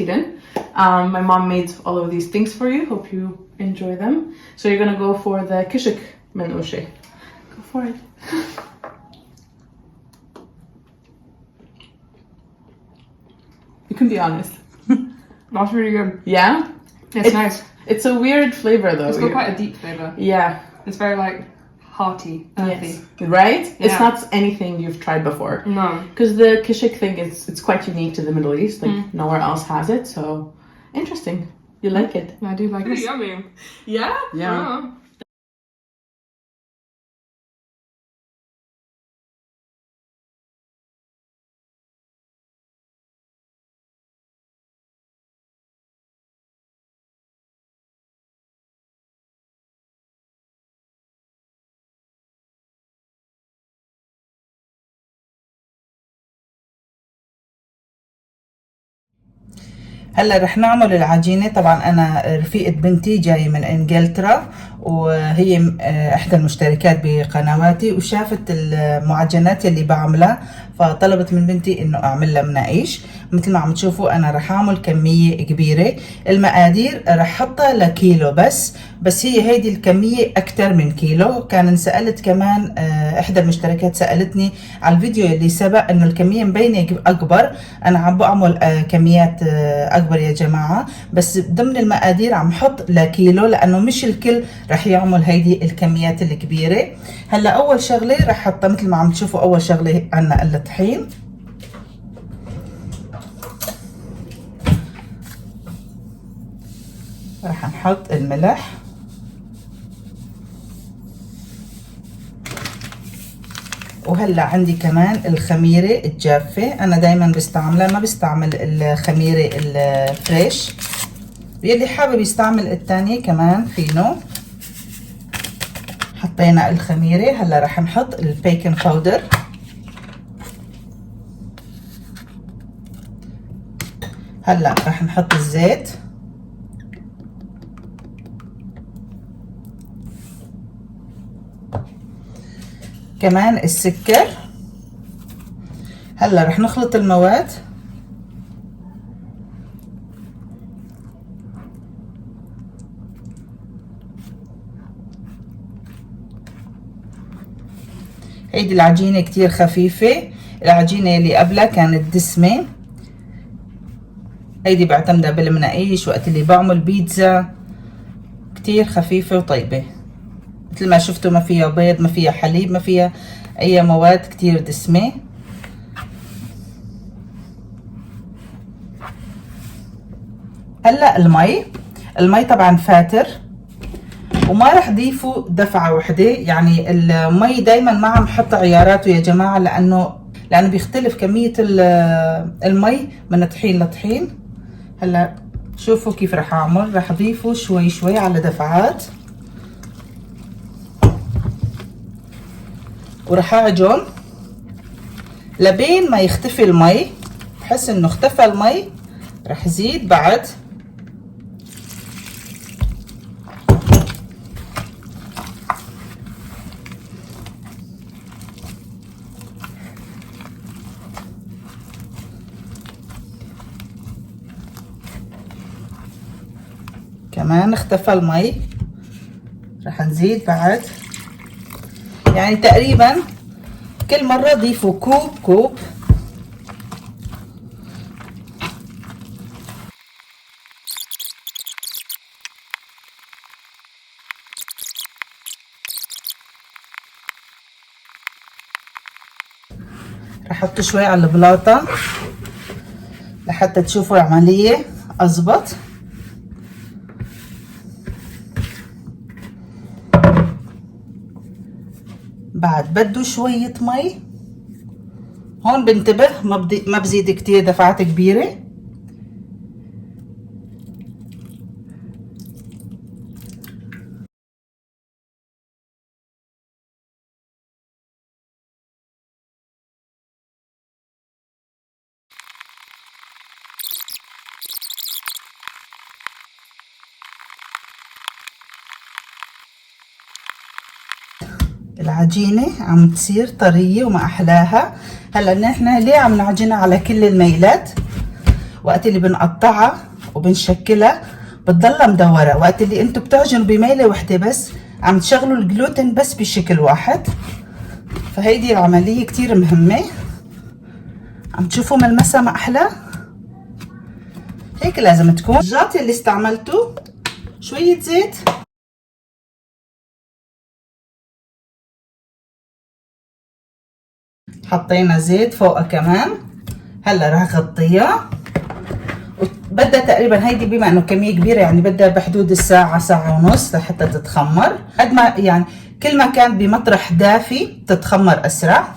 Sweden. My mom made all of these things for you. Hope you enjoy them. So you're gonna go for the kishik menushe. Go for it. You can be honest. That's really good. Yeah? It's nice. It's a weird flavor though. It's got quite a deep flavour. Yeah. It's very like hearty, earthy. Yes. Right? It's Yeah. not anything you've tried before. No. Because the kishik thing it's quite unique to the Middle East. Like nowhere else has it. So interesting. You like it? I do like it. It's yummy. Yeah? Yeah. هلا رح نعمل العجينة. طبعا أنا رفيقة بنتي جاية من إنجلترا، وهي إحدى المشتركات بقنواتي، وشافت المعجنات اللي بعملها، فطلبت من بنتي إنه أعمل لها مناقيش. مثل ما عم تشوفوا أنا رح أعمل كمية كبيرة. المقادير رح حطها لكيلو بس هي هيدي الكمية أكتر من كيلو. كان سألت كمان إحدى المشتركات سألتني على الفيديو اللي سبق إنه الكمية مبينة أكبر. أنا عم بعمل كميات أكبر يا جماعة، بس ضمن المقادير عم حط لكيلو لأنه مش الكل رح يعمل هيدي الكميات الكبيرة. هلا أول شغلة رح حطها مثل ما عم تشوفوا. أول شغلة عنا الطحين، رح نحط الملح، وهلا عندي كمان الخميرة الجافة. أنا دايما بستعملها، ما بستعمل الخميرة الفريش. يلي حابب يستعمل التانية كمان فينو. حطينا الخميرة. هلا رح نحط البيكنج باودر. هلا رح نحط الزيت، كمان السكر. هلا رح نخلط المواد. هيدي العجينة كتير خفيفة. العجينة اللي قبلها كانت دسمة. هيدي بعتمدها بالمناقيش وقت اللي بعمل بيتزا. كتير خفيفة وطيبة. مثل ما شفتوا ما فيها بيض، ما فيها حليب، ما فيها اي مواد، كتير دسمة. هلا المي طبعا فاتر، وما رح ضيفه دفعة وحدة. يعني المي دايما ما عم حط عياراته يا جماعة، لانه بيختلف كمية المي من طحين لطحين. هلا شوفوا كيف رح اعمل. رح اضيفه شوي شوي على دفعات، ورح اعجن لبين ما يختفي المي. بحس انه اختفى المي رح زيد بعد. كمان اختفى المي، رح نزيد بعد. يعني تقريبا كل مرة ضيفوا كوب. رح احط شوي على البلاطة لحتى تشوفوا العملية اضبط. بعد بده شوية مي. هون بنتبه ما بزيد كتير دفعات كبيرة. العجينة عم تصير طرية وما أحلاها. هلا نحن ليه عم نعجنها على كل الميلات؟ وقت اللي بنقطعها وبنشكلها بتضلها مدورة. وقت اللي انتوا بتعجنوا بميلة وحدة بس عم تشغلوا الجلوتين بس بشكل واحد. فهيدي العملية كتير مهمة. عم تشوفوا ملمسها ما احلى؟ هيك لازم تكون. الجاط اللي استعملته شوية زيت، حطينا زيت فوقها كمان. هلا راح اغطيها. بدها تقريبا هيدي بما انه كمية كبيرة يعني بدها بحدود الساعة ساعة ونص لحتى تتخمر. قد ما يعني كل ما كان بمطرح دافي تتخمر اسرع.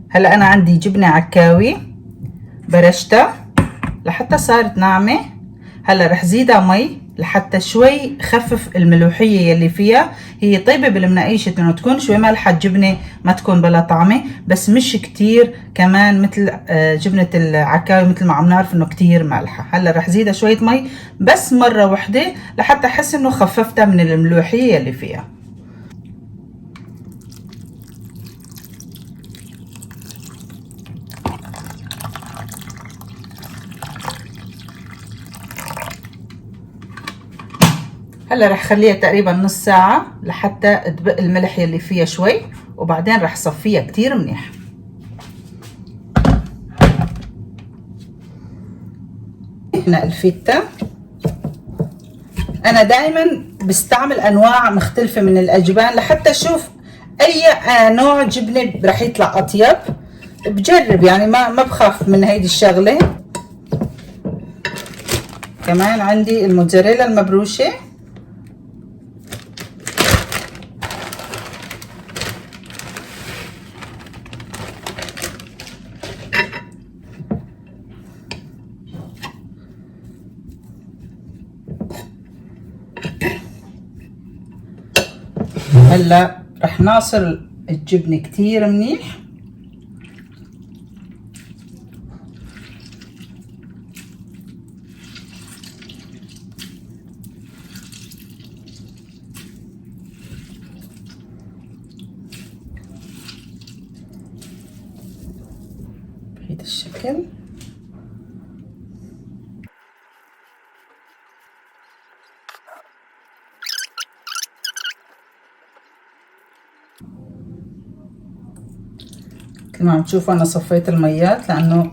هلا انا عندي جبنة عكاوي برشتها لحتى صارت ناعمة. هلا رح زيدها مي لحتى شوي خفف الملوحية يلي فيها. هي طيبة بالمناقيش انه تكون شوي مالحة الجبنة، ما تكون بلا طعمة، بس مش كتير كمان مثل جبنة العكاوي مثل ما عم نعرف انه كتير مالحة. هلا رح زيدها شوية مي بس مرة وحدة لحتى احس انه خففتها من الملوحية يلي فيها. هلا رح خليها تقريبا نص ساعة لحتى تبق الملح يلي فيها شوي، وبعدين رح صفيها كتير منيح. هنا الفيتا. انا دايما بستعمل انواع مختلفة من الاجبان لحتى اشوف اي نوع جبنة رح يطلع اطيب. بجرب يعني ما بخاف من هيدي الشغلة. كمان عندي الموتزاريلا المبروشة. هلا رح نعصر الجبنة كتير منيح. بهيدا الشكل. مثل ما عم تشوفوا انا صفيت الميات لانه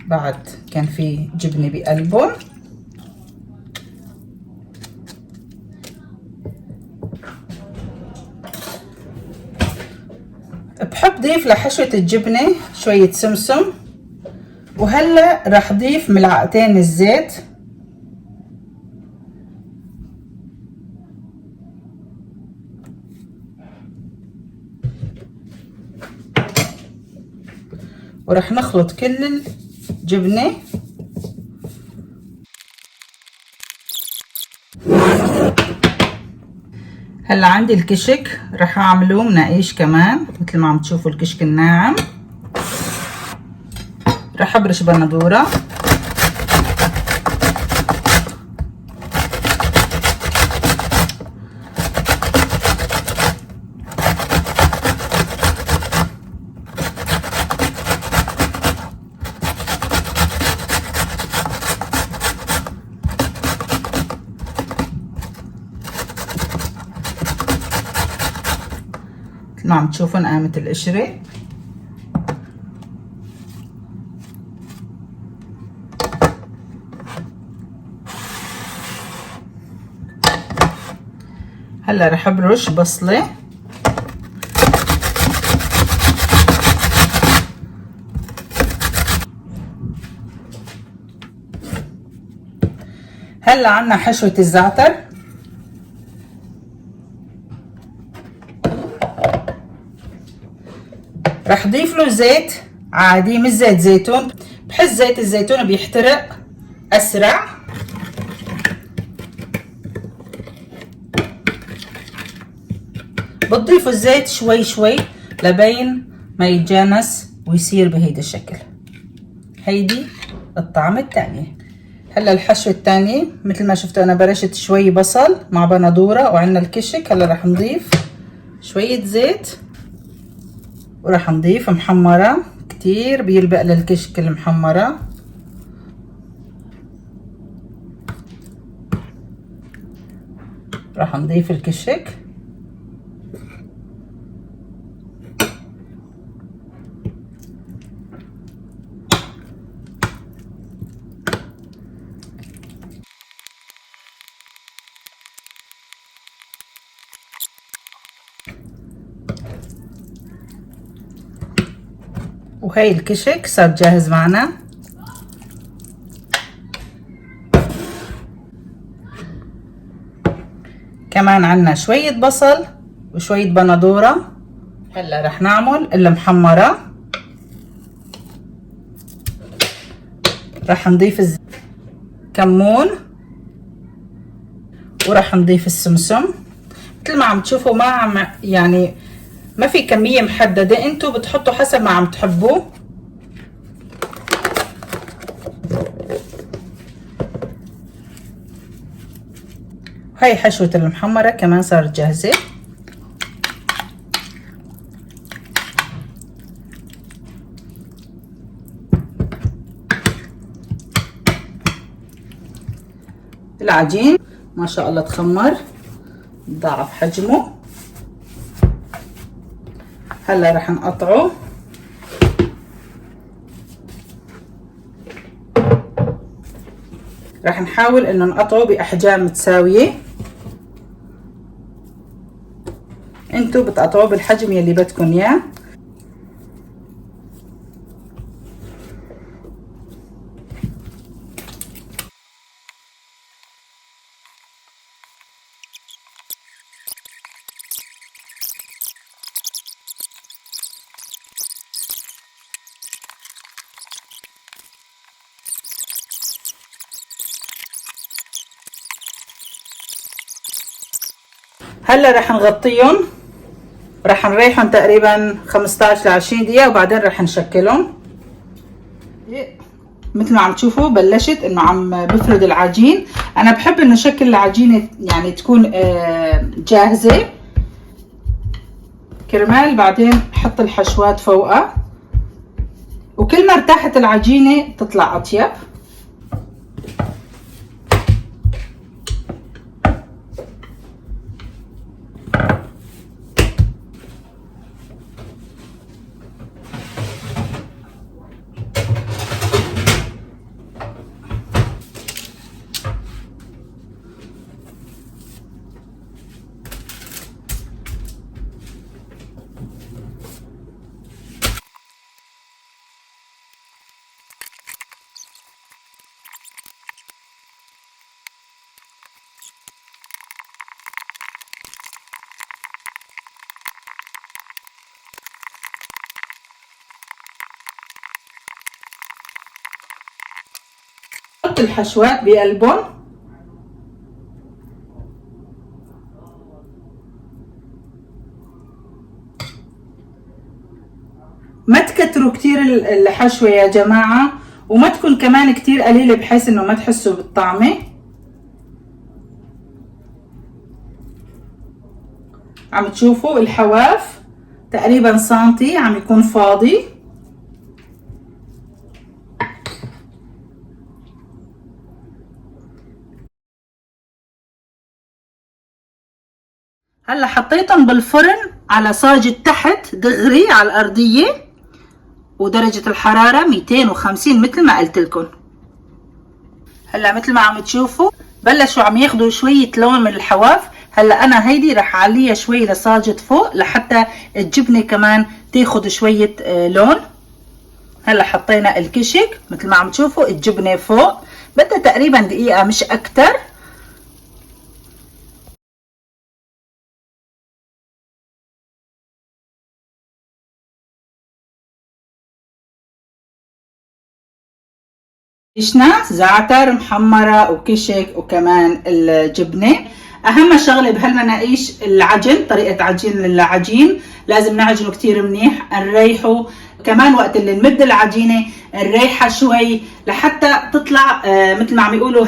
بعد كان في جبنة بقلبهم. بحب ضيف لحشوة الجبنة شوية سمسم. وهلا راح ضيف ملعقتين الزيت. ورح نخلط كل الجبنة. هلا عندي الكشك رح اعمله مناقيش كمان مثل ما عم تشوفوا الكشك الناعم. رح ابرش بندورة. مثل ما عم تشوفون قامت القشرة. هلا رح ابرش بصلة. هلا عنا حشوة الزعتر. رح ضيف له زيت عادي مش زيت زيتون. بحس زيت الزيتون بيحترق اسرع. بتضيفوا الزيت شوي شوي لبين ما يتجانس ويصير بهيدا الشكل. هيدي الطعم الثاني. هلا الحشوة الثانية مثل ما شفتوا انا برشت شوي بصل مع بندورة وعندنا الكشك. هلا رح نضيف شوية زيت ورح نضيف محمرة، كتير بيلبق للكشك المحمرة. رح نضيف الكشك وهي الكشك صار جاهز معنا. كمان عنا شوية بصل وشوية بندورة. هلا رح نعمل المحمرة. رح نضيف كمون ورح نضيف السمسم. مثل ما عم تشوفوا ما عم يعني ما في كمية محددة، انتوا بتحطوا حسب ما عم تحبوا. هاي حشوة المحمرة كمان صارت جاهزة. العجين ما شاء الله تخمر ضاعف حجمه. هلا رح نقطعه. رح نحاول انه نقطعه باحجام متساوية. انتوا بتقطعوه بالحجم يلي بدكم اياه. هلا رح نغطيهم، رح نريحهم تقريبا 15 ل 20 دقيقة وبعدين رح نشكلهم. مثل ما عم تشوفوا بلشت انه عم بفرد العجين. انا بحب انه شكل العجينة يعني تكون جاهزة كرمال بعدين احط الحشوات فوقها، وكل ما ارتاحت العجينة تطلع اطيب. حط الحشوات بقلبهم. ما تكتروا كتير الحشوة يا جماعة، وما تكون كمان كتير قليلة بحيث انه ما تحسوا بالطعمة. عم تشوفوا الحواف تقريبا سنتي عم يكون فاضي. هلا حطيتهم بالفرن على صاجة تحت دغري على الأرضية، ودرجة الحرارة 250 مثل ما قلت لكم. هلا مثل ما عم تشوفوا بلشوا عم ياخدوا شوية لون من الحواف. هلا أنا هيدي رح أعليها شوي لصاجة فوق لحتى الجبنة كمان تاخد شوية لون. هلا حطينا الكشك مثل ما عم تشوفوا، الجبنة فوق بدها تقريبا دقيقة مش أكتر. عيشنا زعتر محمرة وكشك وكمان الجبنة. اهم شغله بهالمناقيش العجن، طريقه عجين العجين لازم نعجنه كتير منيح، نريحه كمان وقت اللي نمد العجينه نريحها شوي لحتى تطلع مثل ما عم يقولوا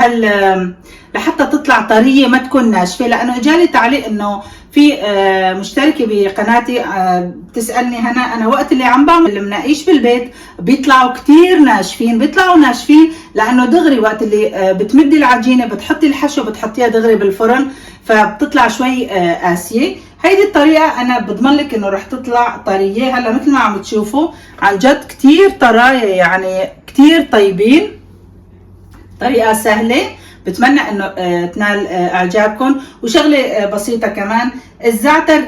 لحتى تطلع طريه ما تكون ناشفه. لانه اجالي تعليق انه في مشتركه بقناتي بتسالني هنا انا وقت اللي عم بعمل المناقيش بالبيت بيطلعوا كتير ناشفين. بيطلعوا ناشفين لانه دغري وقت اللي بتمدي العجينه بتحطي الحشو بتحطيها دغري بالفرن فبتطلع شوي قاسيه. هيدي الطريقه انا بضمن لك انه رح تطلع طريه. هلا مثل ما عم تشوفوا عن جد كتير طرايه، يعني كتير طيبين. طريقه سهله، بتمنى انه تنال اعجابكم. وشغله بسيطه كمان، الزعتر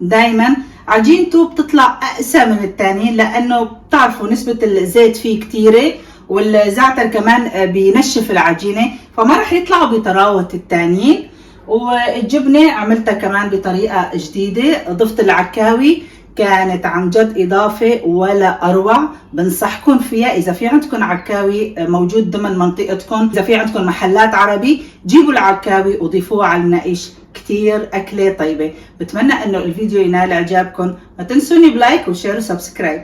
دايما عجينته بتطلع اقسى من الثانيين لانه بتعرفوا نسبه الزيت فيه كتيره، والزعتر كمان بينشف العجينه فما رح يطلعوا بطراوه الثانيين. والجبنه عملتها كمان بطريقه جديده، ضفت العكاوي، كانت عن جد اضافه ولا اروع. بنصحكم فيها اذا في عندكم عكاوي موجود ضمن منطقتكم، اذا في عندكم محلات عربي جيبوا العكاوي وضيفوها على المناقيش، كتير اكله طيبه. بتمنى انه الفيديو ينال اعجابكم، ما تنسوني بلايك وشير وسبسكرايب.